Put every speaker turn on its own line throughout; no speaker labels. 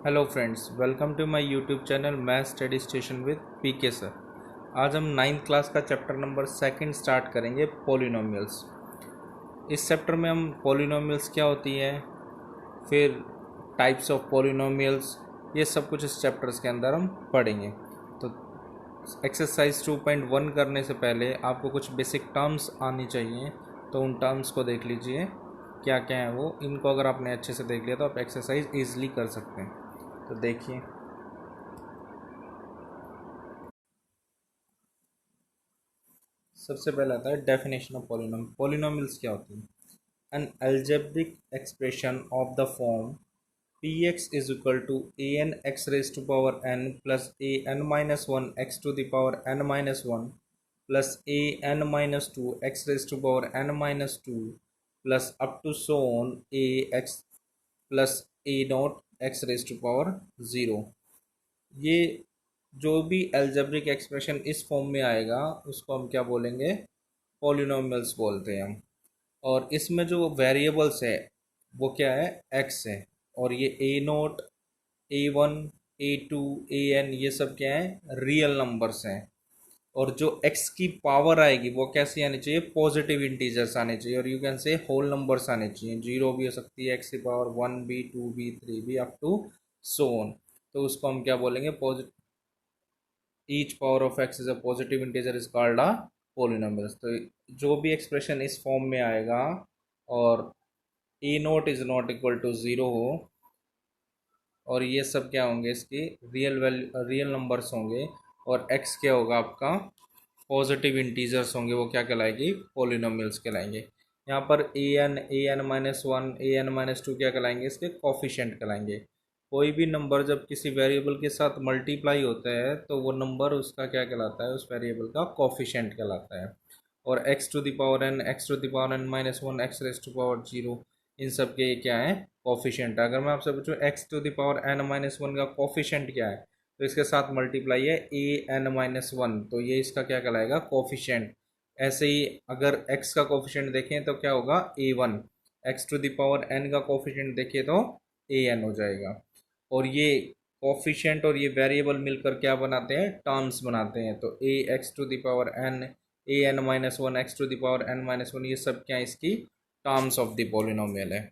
Hello friends, welcome to my YouTube channel math study station with PK sir. आज हम ninth class का chapter number second start करेंगे, polynomials. इस chapter में हम पॉलिनोमियल्स क्या होती है, फिर टाइप्स ऑफ पॉलिनोमियल्स, ये सब कुछ इस चैप्टर्स के अंदर हम पढ़ेंगे। तो एक्सरसाइज 2.1 करने से पहले आपको कुछ बेसिक टर्म्स आनी चाहिए, तो उन टर्म्स को देख लीजिए क्या क्या है वो। इनको अगर आपने अच्छे से देख लिया तो आप एक्सरसाइज ईजिली कर सकते हैं। तो देखिए, सबसे पहले आता है डेफिनेशन ऑफ पॉलिनोमियल। पॉलिनोमियल्स क्या होती है? An algebraic expression of the form P x is equal to A N X raise to power N plus A N minus one x to the power N minus one plus A N minus two X raise to power N minus two plus up to so on A x plus A naught X raise to power zero. ये जो भी algebraic expression इस form में आएगा उसको हम क्या बोलेंगे? पॉलिनोमियल्स बोलते हैं हम। और इसमें जो वेरिएबल्स है वो क्या है? एक्स है। और ये a naught, a one, a two, A n, ये सब क्या है? रियल नंबर्स हैं। और जो एक्स की पावर आएगी वो कैसी आनी चाहिए? पॉजिटिव इंटीजर्स आने चाहिए, और you can say whole numbers आने चाहिए। जीरो भी हो सकती है, एक्स की पावर वन भी, टू भी, थ्री भी, अप टू सो ऑन। तो उसको हम क्या बोलेंगे? Each power of x is a positive integer is called a polynomials. तो जो भी एक्सप्रेशन इस फॉर्म में आएगा और a naught is not equal to zero हो, और ये सब क्या होंगे? इसकी रियल नंबर्स होंगे, और एक्स क्या होगा आपका? पॉजिटिव इंटीजर्स होंगे, वो क्या कहलाएगी? पोलिनोमियल्स कहलाएंगे। यहाँ पर A N minus one, a N minus to क्या कहलाएंगे? इसके कोफिशिएंट कहलाएंगे। कोई भी नंबर जब किसी वेरिएबल के साथ मल्टीप्लाई होता है तो वो नंबर उसका क्या कहलाता है? उस वेरिएबल का कोफिशिएंट कहलाता है। और x to the power n, x to the power N minus one, x raise to power zero, इन सब के ये क्या है? कोफिशिएंट। अगर मैं आपसे पूछूं X to the power N minus one का कोफिशिएंट क्या है, तो इसके साथ मल्टीप्लाई है ए एन माइनस वन, तो ये इसका क्या कहलाएगा? कोफिशिएंट। ऐसे ही अगर x का कोफिशिएंट देखें तो क्या होगा? A one. X to the power n का कोफिशिएंट देखें तो ए एन हो जाएगा। और ये कोफिशिएंट और ये वेरिएबल मिलकर क्या बनाते हैं? टर्म्स बनाते हैं। तो a x to the power n, a N minus one, x to the power n minus one, ये सब क्या है? इसकी टर्म्स ऑफ द पॉलिनोमियल है।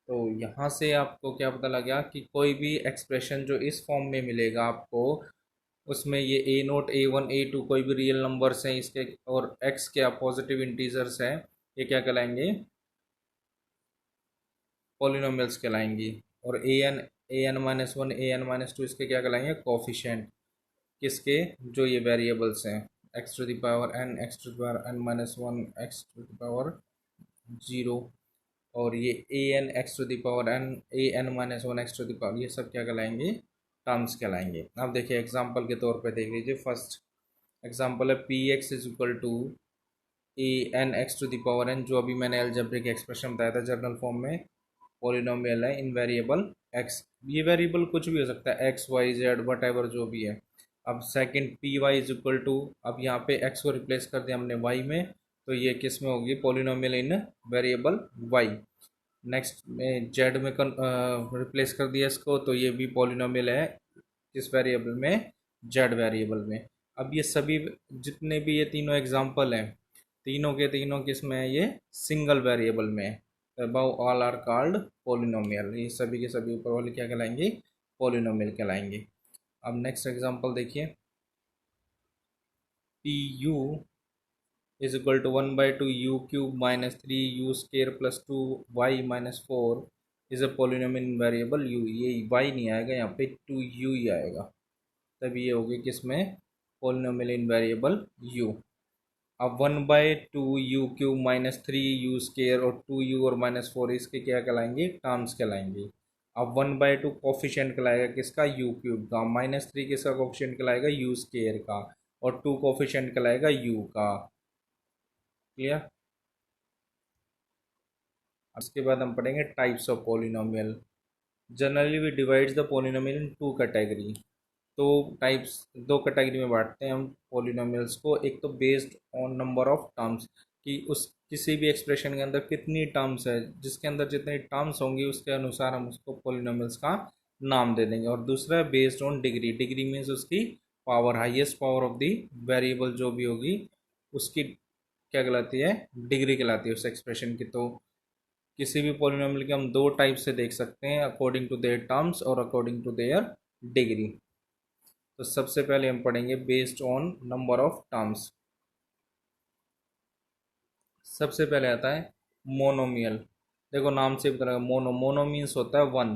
तो यहाँ से आपको क्या पता लगा कि कोई भी एक्सप्रेशन जो इस फॉर्म में मिलेगा आपको, उसमें ये a naught, a one, a two कोई भी रियल नंबर्स हैं इसके, और एक्स क्या पॉजिटिव इंटीजर्स हैं, ये क्या कहलाएंगे? पॉलिनोमियल्स कहलाएंगी। और a N minus one, a N minus two, इसके क्या कहलाएंगे? कोफिशिएंट। किसके? जो ये वेरिएबल्स हैं, x to the power n, x to the power N minus one, x to the power zero, और ये a N x to the power n, a N minus one x to the power, ये सब क्या कहलाएंगे? Terms कहलाएंगे। अब देखिए example के तौर पे देख लीजिए। फर्स्ट एग्जाम्पल है P x is equal to A N x to the power N, जो अभी मैंने अलजेब्रिक एक्सप्रेशन बताया था जर्नल फॉर्म में। पॉलिनोमियल है इन वेरिएबल एक्स। ये वेरिएबल कुछ भी हो सकता है, X Y Z whatever जो भी है। अब second P Y is equal to, अब यहाँ पे एक्स को रिप्लेस कर दिया हमने वाई में, तो ये किस में होगी? Polynomial in variable Y. Next में जेड में रिप्लेस कर दिया इसको, तो ये भी पॉलिनोमियल है किस वेरिएबल में? जेड वेरिएबल में। अब ये सभी जितने भी ये तीनों एग्जांपल हैं, तीनों के तीनों किस में है? ये सिंगल वेरिएबल में है। Above all are called polynomial. ये सभी के सभी ऊपर वाले क्या कहलाएंगे? पॉलिनोमियल कहलाएंगे। अब नेक्स्ट एग्जांपल देखिए, P U is equal to one by two you cube minus three you square plus two Y minus four is a polynomial in variable U. ये वाई नहीं आएगा, यहाँ पे टू यू ही आएगा, तभी ये होगी किसमें? Polynomial in variable u. अब one by two you cube minus three you square और टू यू और माइनस फोर, इसके क्या कहलाएंगे? टर्म्स कहलाएंगे। अब वन बाई टू कोफिशिएंट कहलाएगा किसका? यू क्यूब का। माइनस थ्री किसका कोफिशिएंट कहलाएगा? यू स्केयर का। और टू कोफिशिएंट कहलाएगा यू का। क्लियर? उसके बाद हम पढ़ेंगे types of polynomial. Generally we divides the polynomial in two category. तो टाइप्स, दो कैटेगरी में बांटते हैं हम पॉलिनोमियल्स को। एक तो based on number of terms, कि उस किसी भी एक्सप्रेशन के अंदर कितनी टर्म्स है, जिसके अंदर जितनी टर्म्स होंगी उसके अनुसार हम उसको पॉलिनोमियल्स का नाम दे देंगे। और दूसरा है based on degree, degree means उसकी power, highest power of the variable जो भी होगी उसकी क्या कहलाती है, डिग्री कहलाती है उस एक्सप्रेशन की। तो किसी भी पॉलिनोमियल के हम दो टाइप से देख सकते हैं, अकॉर्डिंग टू देयर टर्म्स और अकॉर्डिंग टू देयर डिग्री। तो सबसे पहले हम पढ़ेंगे based on number of terms. सबसे पहले आता है मोनोमियल। देखो नाम से पता लगा, मोनो, मोनो मीन्स होता है वन,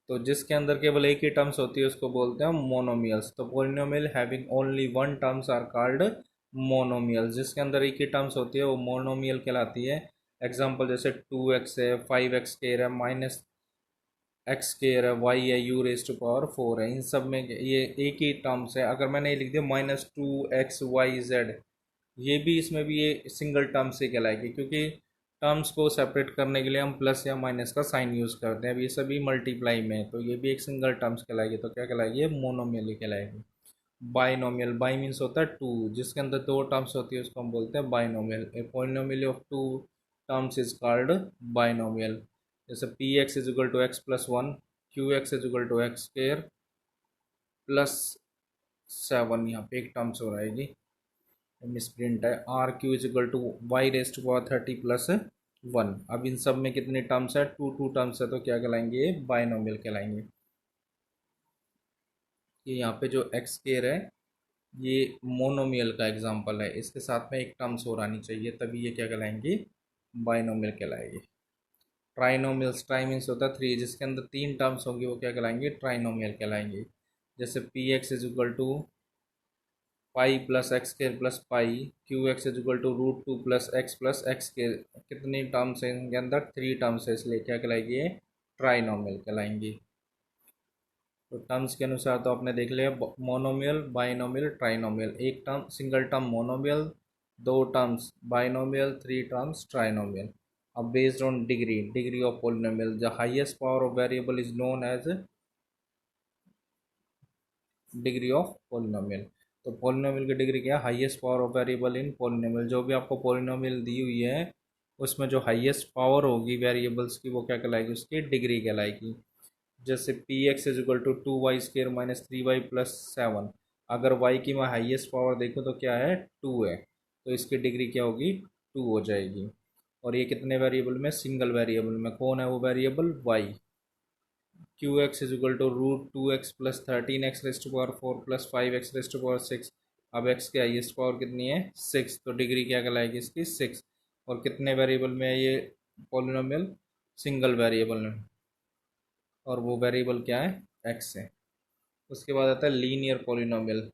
तो जिसके अंदर केवल एक ही टर्म्स होती है उसको बोलते हैं मोनोमियल्स। तो polynomial having only one terms are called monomials, जिसके अंदर एक ही टर्म्स होती है वो मोनोमियल कहलाती है। एग्जाम्पल जैसे 2x है, 5x स्केयर है, माइनस एक्स स्केयर है, वाई है, यू रेज टू पावर 4 है, इन सब में ये एक ही टर्म्स है। अगर मैंने ये लिख दिया -2xyz, ये भी, इसमें भी ये सिंगल टर्म से कहलाएगी, क्योंकि टर्म्स को सेपरेट करने के लिए हम प्लस या माइनस का साइन यूज़ करते हैं। अब ये सभी मल्टीप्लाई में है तो ये भी एक सिंगल टर्म्स कहलाएगी। तो क्या कहलाएगी, ये मोनोमियल ही कहलाएगी। बाइनोमियल, बाई मीन्स होता है टू, जिसके अंदर दो टर्म्स होती है उसको हम बोलते हैं binomial. A polynomial of two terms is called binomial. जैसे P x is equal to x plus one, q x is equal to x square plus 7, यहाँ पे एक टर्म्स हो रहेगी, मिसप्रिंट है। R q is equal to y raise to power 30 plus 1। अब इन सब में कितने टर्म्स है, टू टू टर्म्स है, तो क्या कहलाएंगे, ये बाइनोमियल कहलाएंगे। ये यहाँ पे जो एक्स स्क्वायर है ये मोनोमियल का एग्जांपल है, इसके साथ में एक टर्म्स और आनी चाहिए तभी ये क्या कहलाएंगे, बाइनोमियल कहलाएंगे। ट्राइनोमियल्स, ट्राई मीन्स होता है थ्री, जिसके अंदर तीन टर्म्स होंगे वो क्या कहलाएंगे, ट्राइनोमियल कहलाएंगे। जैसे P x is equal to pi plus X square plus pi, Q x is equal to √2 plus X square, कितनी टर्म्स है इनके अंदर, थ्री टर्म्स है, इसलिए क्या कहलाएगी, ये ट्राइनोमियल कहलाएंगी। तो टर्म्स के अनुसार तो आपने देख लिया, मोनोमियल, बाइनोमियल, ट्राइनोमियल। एक टर्म सिंगल टर्म मोनोमियल, दो terms binomial, three terms trinomial. अब based on degree, degree of polynomial, the highest power of variable is known as degree of polynomial. तो पॉलिनोमियल की डिग्री क्या है, highest power of variable in polynomial. जो भी आपको polynomial दी हुई है उसमें जो हाईएस्ट पावर होगी वेरिएबल्स की वो क्या कहलाएगी, उसकी डिग्री कहलाएगी। जैसे P x is equal to 2y² minus 3y plus 7, अगर y की मैं हाईएस्ट पावर देखूँ तो क्या है, 2 है, तो इसकी डिग्री क्या होगी, 2 हो जाएगी। और ये कितने वेरिएबल में, सिंगल वेरिएबल में, कौन है वो variable, y। Q x is equal to √2x plus 13x raise to power 4 plus 5x raise to power 6। अब x की हाईएस्ट पावर कितनी है, 6, तो डिग्री क्या कहलाएगी इसकी, 6। और कितने वेरिएबल में है ये पॉलिनोमियल, सिंगल वेरिएबल में, और वो वेरिएबल क्या है, x है। उसके बाद आता है लीनियर पॉलिनोमियल।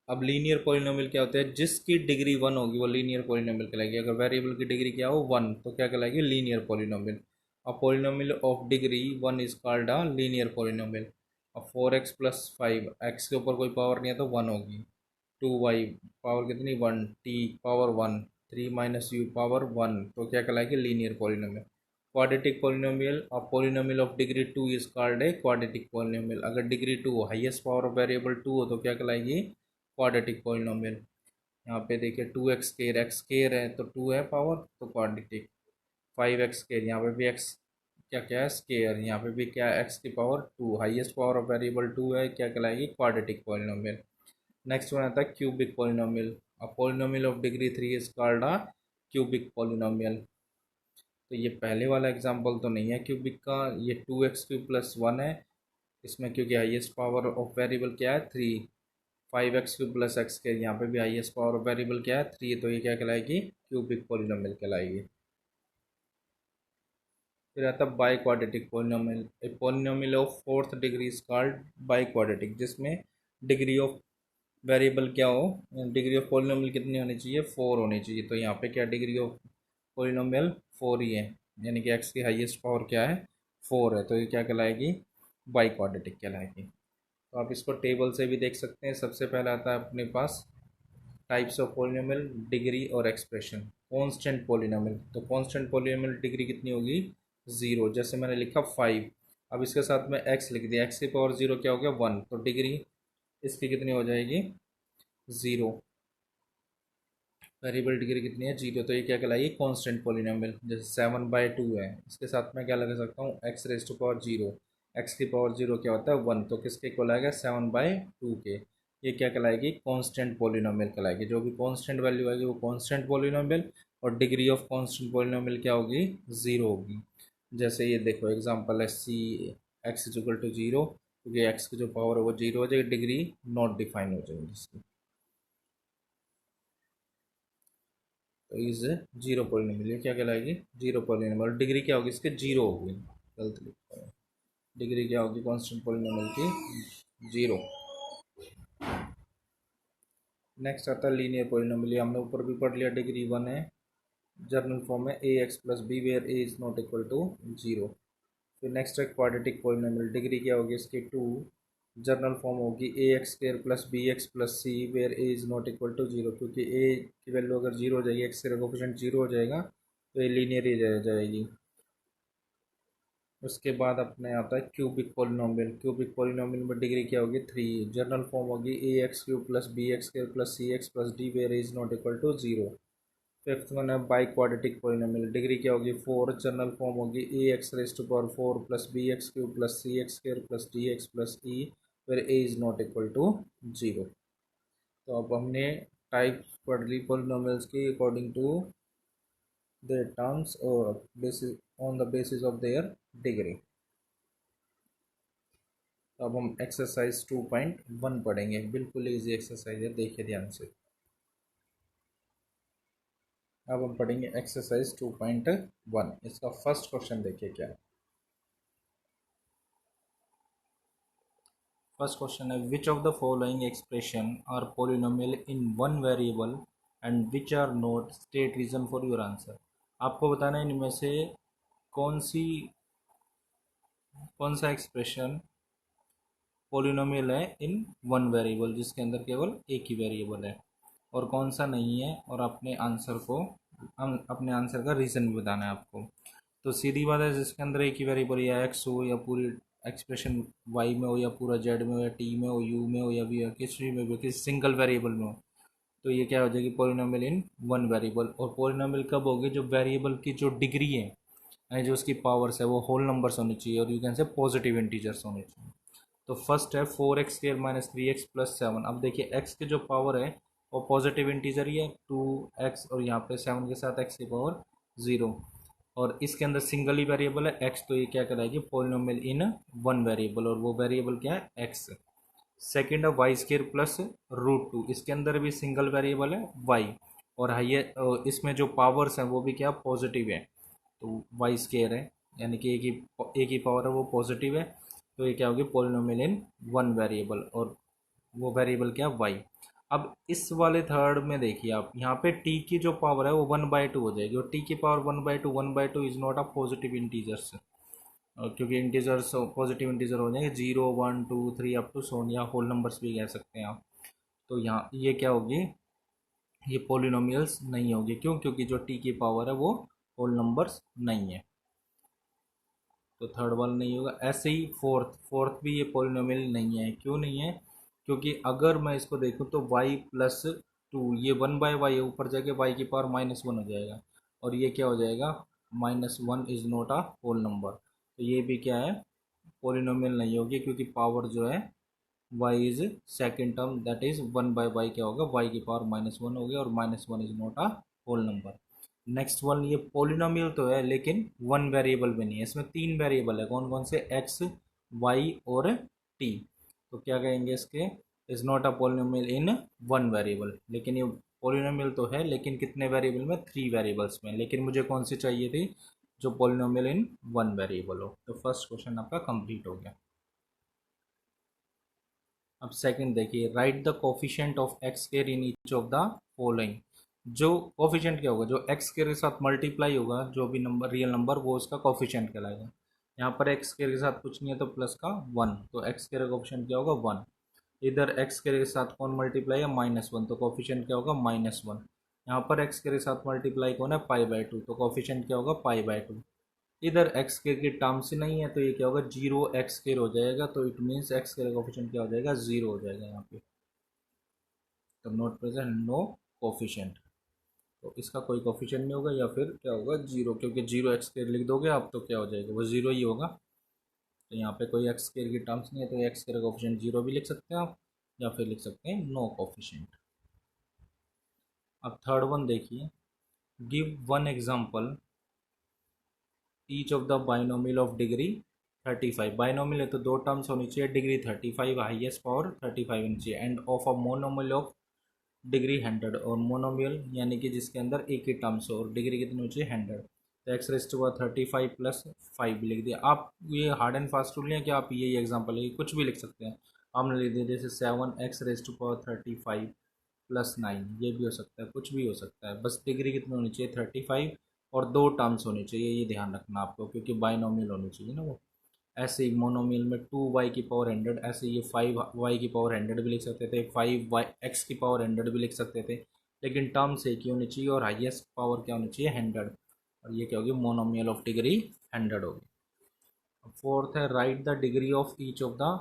अब लीनियर पॉलिनोमियल क्या होता है, जिसकी डिग्री वन होगी वो लीनियर पॉलिनोमियल कहलाएगी। अगर वेरिएबल की डिग्री क्या हो, वन, तो क्या कहलाएगी, linear polynomial. A polynomial of degree one is called a linear polynomial. अब 4x प्लस 5, एक्स के ऊपर कोई पावर नहीं है तो वन होगी, 2y पावर कितनी, one, t power one, 3 minus u power one, तो क्या कहलाएगी, linear polynomial. Quadratic polynomial, a polynomial of degree two is called a quadratic polynomial. अगर डिग्री टू हो, highest power of variable two हो, तो क्या कहलाएगी, क्वाड्रेटिक पॉलिनोमियल। यहाँ पे देखिए 2x² एक्स स्केयर है तो 2 है पावर, तो क्वाड्रेटिक। 5x², यहाँ पे भी x क्या क्या है, स्केयर, यहाँ पे भी क्या है, x की power 2, highest power of variable 2 है, क्या कहलाएगी, क्वाड्रेटिक पॉलिनोमियल। नेक्स्ट वन आता है cubic polynomial. A polynomial of degree 3 is called a cubic polynomial. तो ये पहले वाला एग्जाम्पल तो नहीं है क्यूबिक का, ये 2x³ प्लस 1 है इसमें, क्योंकि हाईएस्ट पावर ऑफ वेरिएबल क्या है, 3। 5x³ प्लस एक्स के, यहाँ पे भी हाईएस्ट पावर ऑफ वेरिएबल क्या है, 3, तो ये क्या कहलाएगी, क्यूबिक पॉलिनोमियल कहलाएगी। फिर आता है biquadratic polynomial. A polynomial of fourth degree is called by quadratic, जिसमें डिग्री ऑफ वेरिएबल क्या हो, डिग्री ऑफ पॉलिनोमियल कितनी होनी चाहिए, 4 होनी चाहिए। तो यहाँ पे क्या डिग्री ऑफ पॉलिनोमियल 4 ही है, यानी कि एक्स की हाईएस्ट पावर क्या है, 4 है, तो ये क्या कहलाएगी, बाई क्वाड्रेटिक कहलाएगी। तो आप इसको टेबल से भी देख सकते हैं। सबसे पहला आता है अपने पास टाइप्स ऑफ पॉलिनोमियल, डिग्री और एक्सप्रेशन। कांस्टेंट पॉलिनोमियल, तो कांस्टेंट पॉलिनोमियल डिग्री कितनी होगी, 0, जैसे मैंने लिखा 5, अब इसके साथ में x लिख दिया, x की पावर 0 क्या हो गया, 1, तो डिग्री इसकी कितनी हो जाएगी, 0। वेरिएबल डिग्री कितनी है, 0, तो ये क्या कहलाएगी, कांस्टेंट पॉलिनोमियल। जैसे 7/2 है, इसके साथ में क्या लगा सकता हूँ, x raise to power 0, X की पावर जीरो क्या होता है 1, तो किसके इक्वल आएगा 7/2 के। ये क्या कहलाएगी कांस्टेंट पॉलिनोमियल कहलाएगी। जो भी कांस्टेंट वैल्यू आएगी वो कांस्टेंट पॉलिनोमियल, और डिग्री ऑफ कांस्टेंट पॉलिनोमियल क्या होगी 0 होगी। जैसे ये देखो एग्जांपल है सी एक्स इज इक्वल टू 0, क्योंकि एक्स की जो पावर है वो 0 हो जाएगी, डिग्री नॉट डिफाइन हो जाएगी इसकी। तो इज जीरो पॉलिनोमियल, ये क्या कहलाएगी जीरो पॉलिनोमियल। डिग्री क्या होगी इसके 0 होगी, गलत लिखा है। डिग्री क्या होगी कांस्टेंट पॉलिनोमियल की 0। नेक्स्ट आता है लीनियर पॉलिनोमियल, हमने ऊपर भी पढ़ लिया, डिग्री 1 है। जर्नल फॉर्म है a x plus b where a is not equal to 0। फिर नेक्स्ट है क्वाड्रेटिक पॉलिनोमियल, डिग्री क्या होगी इसकी 2। जर्नल फॉर्म होगी a x square plus b x plus c where a is not equal to 0, क्योंकि ए की value अगर 0 हो जाएगी, एक्स का कोफिशिएंट 0 हो जाएगा, तो ये लीनियर ही रह जाएगी। उसके बाद अपने आता है क्यूबिक पॉलिनोमियल। क्यूबिक पॉलिनोमियल में डिग्री क्या होगी 3। जनरल फॉर्म होगी a x cube plus b x cube plus c x plus d where is not equal to 0। Fifth one है बाई क्वाड्रेटिक पॉलिनोमियल, डिग्री क्या होगी 4। जनरल फॉर्म होगी a x raise to power 4 plus b x cube plus c x square plus d x plus e where a is not equal to 0। तो अब हमने type पढ़ ली polynomials की according to their terms or basis on the basis of their degree। अब हम exercise 2.1 पढ़ेंगे, बिल्कुल इजी एक्सरसाइज है, देखिए ध्यान से। अब हम पढ़ेंगे एक्सरसाइज 2.1। इसका फर्स्ट क्वेश्चन देखिए क्या है। फर्स्ट क्वेश्चन है which of the following expression are polynomial in one variable and which are not, state reason for your answer. आपको बताना है इनमें से कौन सा एक्सप्रेशन पोलिनोमियल है इन वन वेरिएबल, जिसके अंदर केवल एक ही वेरिएबल है, और कौन सा नहीं है, और अपने आंसर का रीज़न भी बताना है आपको। तो सीधी बात है, जिसके अंदर एक ही वेरिएबल या एक्स हो या पूरी एक्सप्रेशन वाई में हो या पूरा जेड में हो या टी में हो यू में हो या वी किसी में भी, किसी सिंगल वेरिएबल में हो, तो ये क्या हो जाएगी पोलिनोमियल इन वन वेरिएबल। और पोलिनोमियल कब होगी, जो वेरिएबल की जो डिग्री है यानी जो उसकी पावर्स है वो होल नंबर्स होनी चाहिए, और यू कैन से पॉजिटिव इंटीजर्स होने चाहिए। तो फर्स्ट है 4x² माइनस 3x प्लस 7। अब देखिए x की जो पावर है वो पॉजिटिव इंटीजर ही है 2x, और यहाँ पे 7 के साथ x की पावर 0, और इसके अंदर सिंगल ही वेरिएबल है x, तो ये क्या कहलाएगी पोलिनोमियल इन वन वेरिएबल, और वो वेरिएबल क्या है x। सेकेंड है y² प्लस √2, इसके अंदर भी सिंगल वेरिएबल है y, और हाइयर इसमें जो पावर्स हैं वो भी क्या पॉजिटिव है, तो y² है, यानी कि एक ही पावर है वो पॉजिटिव है, तो ये क्या होगी पोलिनोमियल इन वन वेरिएबल, और वो वेरिएबल क्या y। अब इस वाले थर्ड में देखिए आप, यहाँ पे t की जो पावर है वो 1/2 हो जाएगी, और t की power 1/2 is not a positive integers, क्योंकि इंटीजर्स पॉजिटिव इंटीजर हो जाएंगे 0 1 2 3 अप टू सोन, या होल नंबर्स भी कह सकते हैं आप। तो यहाँ ये क्या होगी, ये पोलिनोमियल्स नहीं होगी, क्यों, क्योंकि जो t की पावर है वो होल नंबर्स नहीं है, तो थर्ड वाला नहीं होगा। ऐसे ही फोर्थ भी ये पोलिनोमियल नहीं है, क्यों नहीं है, क्योंकि अगर मैं इसको देखूँ तो y+2, ये 1/y है, ऊपर जाके y की पावर -1 हो जाएगा, और ये क्या हो जाएगा -1 is not a whole number, तो ये भी क्या है पोलिनोमियल नहीं होगी, क्योंकि पावर जो है y is second term, that is 1/y क्या होगा y की पावर -1 हो गया, और -1 is not a whole number. Next one, ये पोलिनोमियल तो है लेकिन वन वेरिएबल भी नहीं है, इसमें 3 वेरिएबल है, कौन कौन से x y और t, तो क्या कहेंगे इसके, is not a polynomial in one variable. लेकिन ये पोलिनोमियल तो है लेकिन कितने वेरिएबल में, 3 वेरिएबल्स में, लेकिन मुझे कौन सी चाहिए थी, जो पोलिनोमियल इन वन वेरिएबल हो। तो फर्स्ट क्वेश्चन आपका कंप्लीट हो गया। अब सेकंड देखिए, right the coefficient of x square in each of the following. जो कोफिशिएंट क्या होगा, जो एक्स स्क्वायर के साथ मल्टीप्लाई होगा, जो भी नंबर रियल नंबर, वो उसका कोफिशिएंट कहलाएगा। यहाँ पर एक्स स्क्वायर के साथ कुछ नहीं है तो प्लस का 1, तो एक्स स्क्वायर का कोफिशिएंट क्या होगा 1। इधर एक्स स्क्वायर के साथ कौन मल्टीप्लाई है -1, तो कोफिशिएंट क्या होगा -1। यहाँ पर एक्स स्क्वायर के साथ मल्टीप्लाई कौन है π/2, तो कोफिशिएंट क्या होगा π/2। इधर एक्स स्क्वायर की टर्म से नहीं है, तो ये क्या होगा 0x² हो जाएगा, तो इट मीन्स एक्स स्क्वायर का कोफिशिएंट क्या हो जाएगा 0 हो जाएगा यहाँ पे, तो नॉट प्रेजेंट, नो कोफिशिएंट, तो इसका कोई कोफिशिएंट नहीं होगा, या फिर क्या होगा 0, क्योंकि 0x² लिख दोगे आप तो क्या हो जाएगा वो 0 ही होगा। तो यहाँ पे कोई एक्स स्क्वायर की टर्म्स नहीं है, तो एक्स स्क्वायर कोफिशिएंट 0 भी लिख सकते हैं आप, या फिर लिख सकते हैं नो कोफिशिएंट। अब थर्ड वन देखिए, give one example each of the binomial of degree 35। Binomial है तो दो टर्म्स होनी चाहिए, डिग्री 35 हाईएस्ट पावर 35 होनी चाहिए, end of a monomial of degree 100, और मोनोमियल यानी कि जिसके अंदर एक ही टर्म्स हो और डिग्री कितनी होनी चाहिए 100। तो एक्स रेस्ट टू 35 प्लस 5 भी लिख दिया आप। ये हार्ड एंड फास्ट रूल है कि आप यही एग्जाम्पल है, कुछ भी लिख सकते हैं। आपने लिख दिया जैसे 7 X raised to power 35 plus 9, ये भी हो सकता है, कुछ भी हो सकता है, बस डिग्री कितनी होनी चाहिए 35, और दो टर्म्स होनी चाहिए, ये ध्यान रखना आपको, क्योंकि बाइनोमियल होनी चाहिए ना वो। ऐसे ही मोनोमियल में 2y की पावर 100, ऐसे ये 5y की पावर 100 भी लिख सकते थे, 5y x की पावर 100 भी लिख सकते थे, लेकिन टर्म्स एक ही होनी चाहिए और हाईएस्ट पावर क्या होनी चाहिए 100, और ये क्या होगी मोनोमियल ऑफ डिग्री 100 होगी। फोर्थ है write the degree of each of the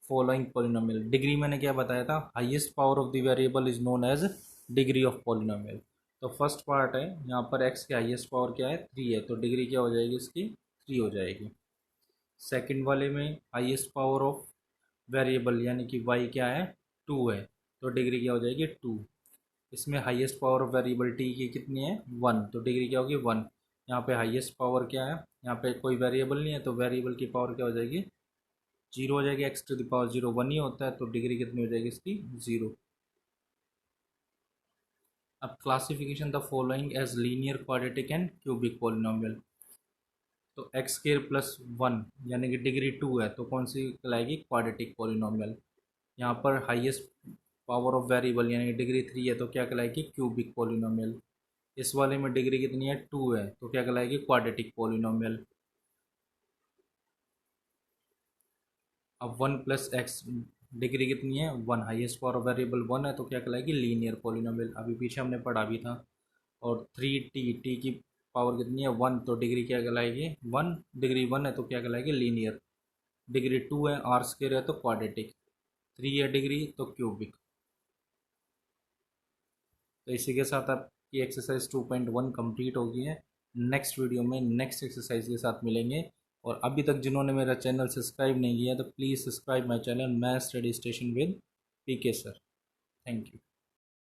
following polynomial. Degree मैंने क्या बताया था, highest power of the variable is known as degree of polynomial. तो फर्स्ट पार्ट है यहाँ पर x की हाईएस्ट पावर क्या है 3 है, तो डिग्री क्या हो जाएगी इसकी 3 हो जाएगी। सेकंड वाले में हाईएस्ट पावर ऑफ वेरिएबल यानी कि y क्या है 2 है, तो डिग्री क्या हो जाएगी 2। इसमें highest power of variable t की कितनी है 1, तो डिग्री क्या होगी 1। यहाँ पे हाईएस्ट पावर क्या है, यहाँ पे कोई वेरिएबल नहीं है, तो वेरिएबल की पावर क्या हो जाएगी 0 हो जाएगी, x टू द पावर 0 1 ही होता है, तो डिग्री कितनी हो जाएगी इसकी 0। अब classification the following as linear quadratic and cubic polynomial. तो एक्स स्क्वायर प्लस 1 यानी कि डिग्री 2 है, तो कौन सी कहलाएगी क्वाड्रेटिक पॉलिनोमियल। यहाँ पर हाईएस्ट पावर ऑफ वेरिएबल यानी कि डिग्री 3 है, तो क्या कहलाएगी क्यूबिक पॉलिनोमियल। इस वाले में डिग्री कितनी है 2 है, तो क्या कहलाएगी क्वाड्रेटिक पॉलिनोमियल। अब 1 प्लस एक्स डिग्री कितनी है 1, हाईएस्ट पावर ऑफ वेरिएबल 1 है, तो क्या कहलाएगी लीनियर पॉलिनोमियल, अभी पीछे हमने पढ़ा भी था। और 3t की पावर कितनी है 1, तो डिग्री क्या कहलाएगी 1, डिग्री 1 है तो क्या कहलाएगी लीनियर। डिग्री 2 है आर स्क्वायर है तो क्वाड्रेटिक, 3 है डिग्री तो क्यूबिक। तो इसी के साथ आपकी एक्सरसाइज 2.1 कंप्लीट हो गई है। नेक्स्ट वीडियो में नेक्स्ट एक्सरसाइज के साथ मिलेंगे। और अभी तक जिन्होंने मेरा चैनल सब्सक्राइब नहीं किया तो please subscribe my channel math study station with PK sir. Thank you.